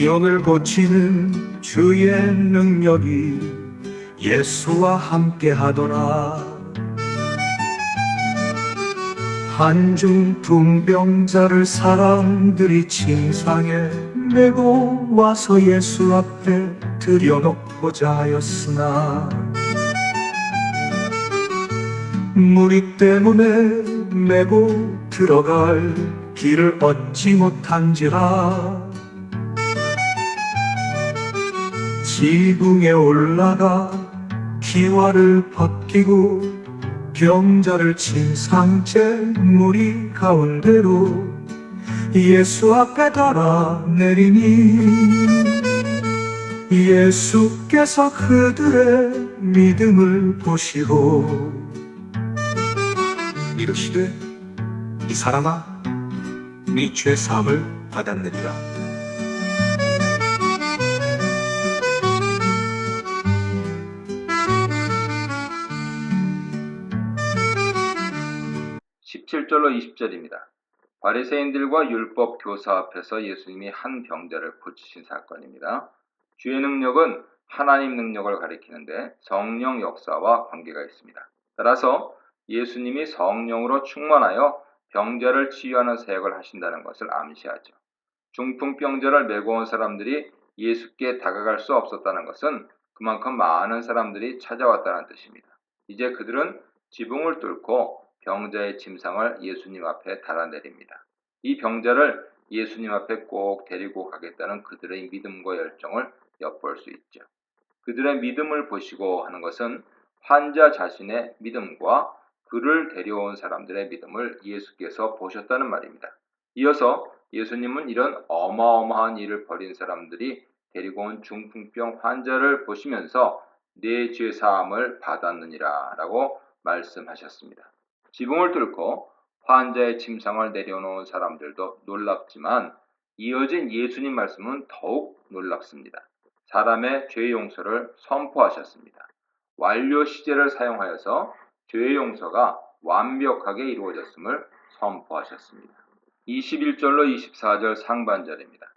병을 고치는 주의 능력이 예수와 함께 하더라. 한중 둥병자를 사람들이 침상에 메고 와서 예수 앞에 들여놓고자 하였으나 무리 때문에 메고 들어갈 길을 얻지 못한지라 지붕에 올라가 기와를 벗기고 병자를 침상째 무리 가운데로 예수 앞에 달아 내리니 예수께서 그들의 믿음을 보시고 이르시되 이 사람아 네 죄 사함을 받았느니라. (17절로 20절입니다) 바리새인들과 율법 교사 앞에서 예수님이 한 병자를 고치신 사건입니다. 주의 능력은 하나님 능력을 가리키는데 성령 역사와 관계가 있습니다. 따라서 예수님이 성령으로 충만하여 병자를 치유하는 사역을 하신다는 것을 암시하죠. 중풍병자를 메고 온 사람들이 예수께 다가갈 수 없었다는 것은 그만큼 많은 사람들이 찾아왔다는 뜻입니다. 이제 그들은 지붕을 뚫고 병자의 침상을 예수님 앞에 달아내립니다. 이 병자를 예수님 앞에 꼭 데리고 가겠다는 그들의 믿음과 열정을 엿볼 수 있죠. 그들의 믿음을 보시고 하는 것은 환자 자신의 믿음과 그를 데려온 사람들의 믿음을 예수께서 보셨다는 말입니다. 이어서 예수님은 이런 어마어마한 일을 벌인 사람들이 데리고 온 중풍병 환자를 보시면서 내 죄 사함을 받았느니라 라고 말씀하셨습니다. 지붕을 뚫고 환자의 침상을 내려놓은 사람들도 놀랍지만 이어진 예수님 말씀은 더욱 놀랍습니다. 사람의 죄 용서를 선포하셨습니다. 완료 시제를 사용하여서 죄 용서가 완벽하게 이루어졌음을 선포하셨습니다. 21절로 24절 상반절입니다.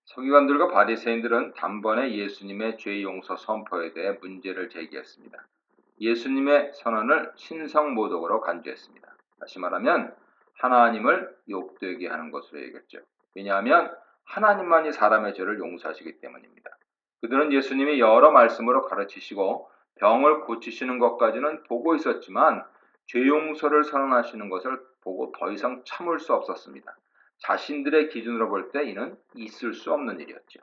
서기관들과 바리새인들은 단번에 예수님의 죄 용서 선포에 대해 문제를 제기했습니다. 예수님의 선언을 신성모독으로 간주했습니다. 다시 말하면 하나님을 욕되게 하는 것으로 얘기했죠. 왜냐하면 하나님만이 사람의 죄를 용서하시기 때문입니다. 그들은 예수님이 여러 말씀으로 가르치시고 병을 고치시는 것까지는 보고 있었지만 죄 용서를 선언하시는 것을 보고 더 이상 참을 수 없었습니다. 자신들의 기준으로 볼 때 이는 있을 수 없는 일이었죠.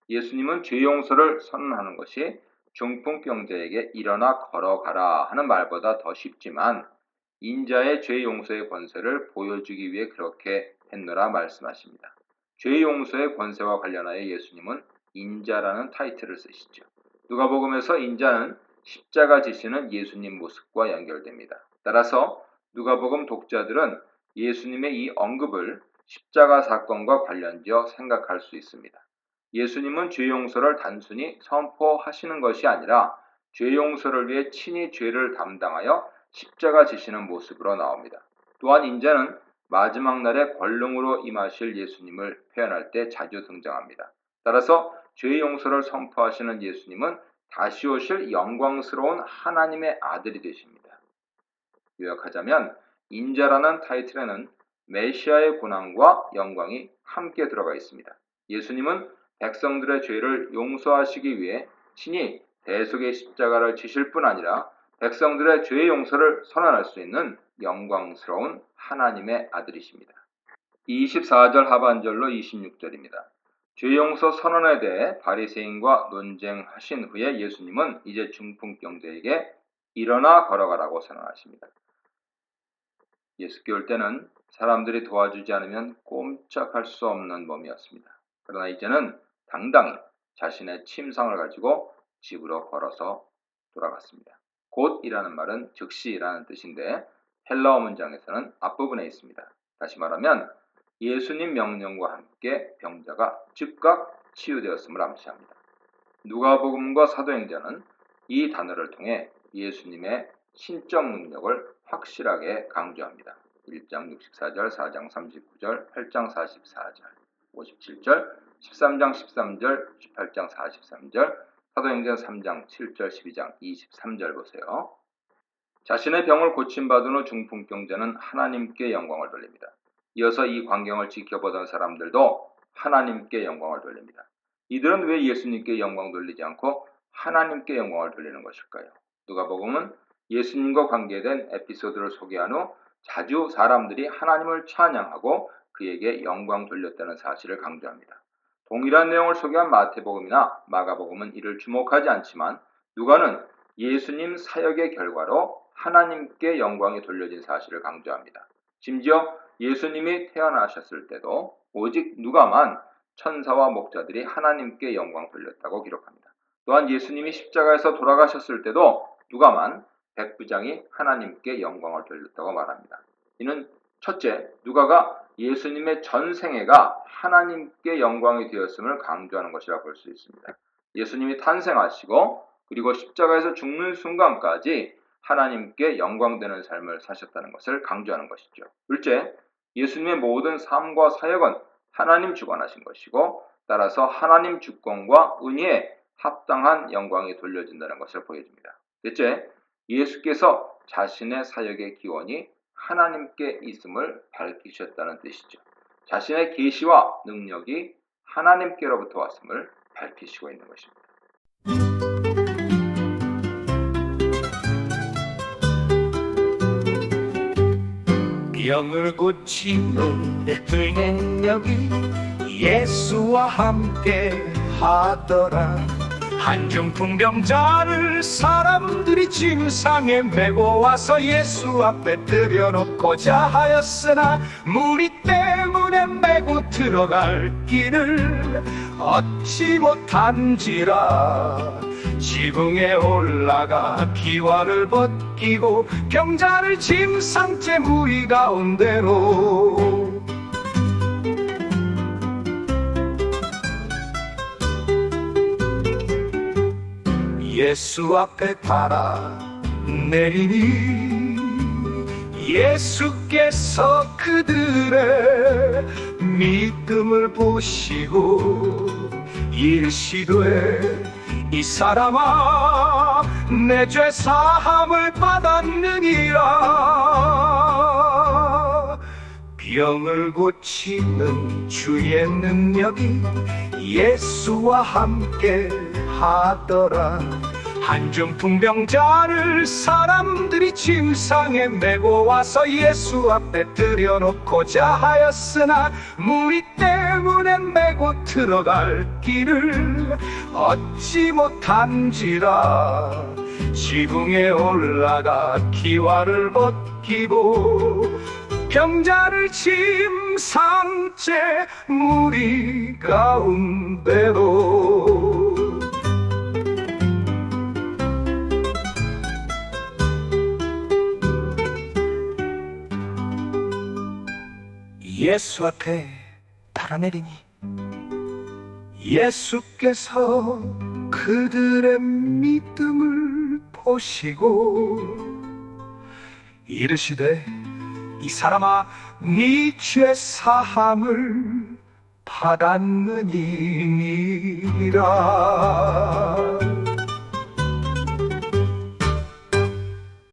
예수님은 죄 용서를 선언하는 것이 중풍병자에게 일어나 걸어가라 하는 말보다 더 쉽지만 인자의 죄 용서의 권세를 보여주기 위해 그렇게 했노라 말씀하십니다. 죄 용서의 권세와 관련하여 예수님은 인자라는 타이틀을 쓰시죠. 누가복음에서 인자는 십자가 지시는 예수님 모습과 연결됩니다. 따라서 누가복음 독자들은 예수님의 이 언급을 십자가 사건과 관련지어 생각할 수 있습니다. 예수님은 죄 용서를 단순히 선포하시는 것이 아니라 죄 용서를 위해 친히 죄를 담당하여 십자가 지시는 모습으로 나옵니다. 또한 인자는 마지막 날에 권능으로 임하실 예수님을 표현할 때 자주 등장합니다. 따라서 죄 용서를 선포하시는 예수님은 다시 오실 영광스러운 하나님의 아들이 되십니다. 요약하자면 인자라는 타이틀에는 메시아의 고난과 영광이 함께 들어가 있습니다. 예수님은 백성들의 죄를 용서하시기 위해 친히 대속의 십자가를 지실 뿐 아니라 백성들의 죄의 용서를 선언할 수 있는 영광스러운 하나님의 아들이십니다. 24절 하반절로 26절입니다. 죄 용서 선언에 대해 바리새인과 논쟁하신 후에 예수님은 이제 중풍병자에게 일어나 걸어가라고 선언하십니다. 예수께 올 때는 사람들이 도와주지 않으면 꼼짝할 수 없는 몸이었습니다. 그러나 이제는 당당히 자신의 침상을 가지고 집으로 걸어서 돌아갔습니다. 곧이라는 말은 즉시라는 뜻인데 헬라어 문장에서는 앞부분에 있습니다. 다시 말하면 예수님 명령과 함께 병자가 즉각 치유되었음을 암시합니다. 누가복음과 사도행전은 이 단어를 통해 예수님의 신적 능력을 확실하게 강조합니다. 1장 64절, 4장 39절, 8장 44절, 57절, 13장 13절, 18장 43절, 사도행전 3장 7절, 12장 23절 보세요. 자신의 병을 고침받은 후 중풍병자는 하나님께 영광을 돌립니다. 이어서 이 광경을 지켜보던 사람들도 하나님께 영광을 돌립니다. 이들은 왜 예수님께 영광 돌리지 않고 하나님께 영광을 돌리는 것일까요? 누가복음은 예수님과 관계된 에피소드를 소개한 후 자주 사람들이 하나님을 찬양하고 그에게 영광 돌렸다는 사실을 강조합니다. 동일한 내용을 소개한 마태복음이나 마가복음은 이를 주목하지 않지만 누가는 예수님 사역의 결과로 하나님께 영광이 돌려진 사실을 강조합니다. 심지어 예수님이 태어나셨을 때도 오직 누가만 천사와 목자들이 하나님께 영광 돌렸다고 기록합니다. 또한 예수님이 십자가에서 돌아가셨을 때도 누가만 백부장이 하나님께 영광을 돌렸다고 말합니다. 이는 첫째, 누가가 예수님의 전 생애가 하나님께 영광이 되었음을 강조하는 것이라 볼 수 있습니다. 예수님이 탄생하시고 그리고 십자가에서 죽는 순간까지 하나님께 영광되는 삶을 사셨다는 것을 강조하는 것이죠. 둘째, 예수님의 모든 삶과 사역은 하나님 주관하신 것이고 따라서 하나님 주권과 은혜에 합당한 영광이 돌려진다는 것을 보여줍니다. 넷째, 예수께서 자신의 사역의 기원이 하나님께 있음을 밝히셨다는 뜻이죠. 자신의 계시와 능력이 하나님께로부터 왔음을 밝히시고 있는 것입니다. 병을 고치는 그 능력이 예수와 함께 하더라. 한중풍병자를 사람들이 침상에 메고 와서 예수 앞에 들여놓고자 하였으나 무리 때문에 메고 들어갈 길을 얻지 못한지라. 지붕에 올라가 기와를 벗기고 병자를 침상째 무리 가운데로 예수 앞에 달아 내리니 예수께서 그들의 믿음을 보시고 이르시되 이 사람아 내 죄 사함을 받았느니라. 병을 고치는 주의 능력이 예수와 함께 하더라. 한중풍병자를 사람들이 침상에 메고 와서 예수 앞에 들여놓고자 하였으나 무리 때문에 메고 들어갈 길을 얻지 못한지라. 지붕에 올라가 기와를 벗기고 병자를 침상째 무리 가운데로 예수 앞에 달아내리니 예수께서 그들의 믿음을 보시고 이르시되 이 사람아 네 죄 사함을 받았느니라.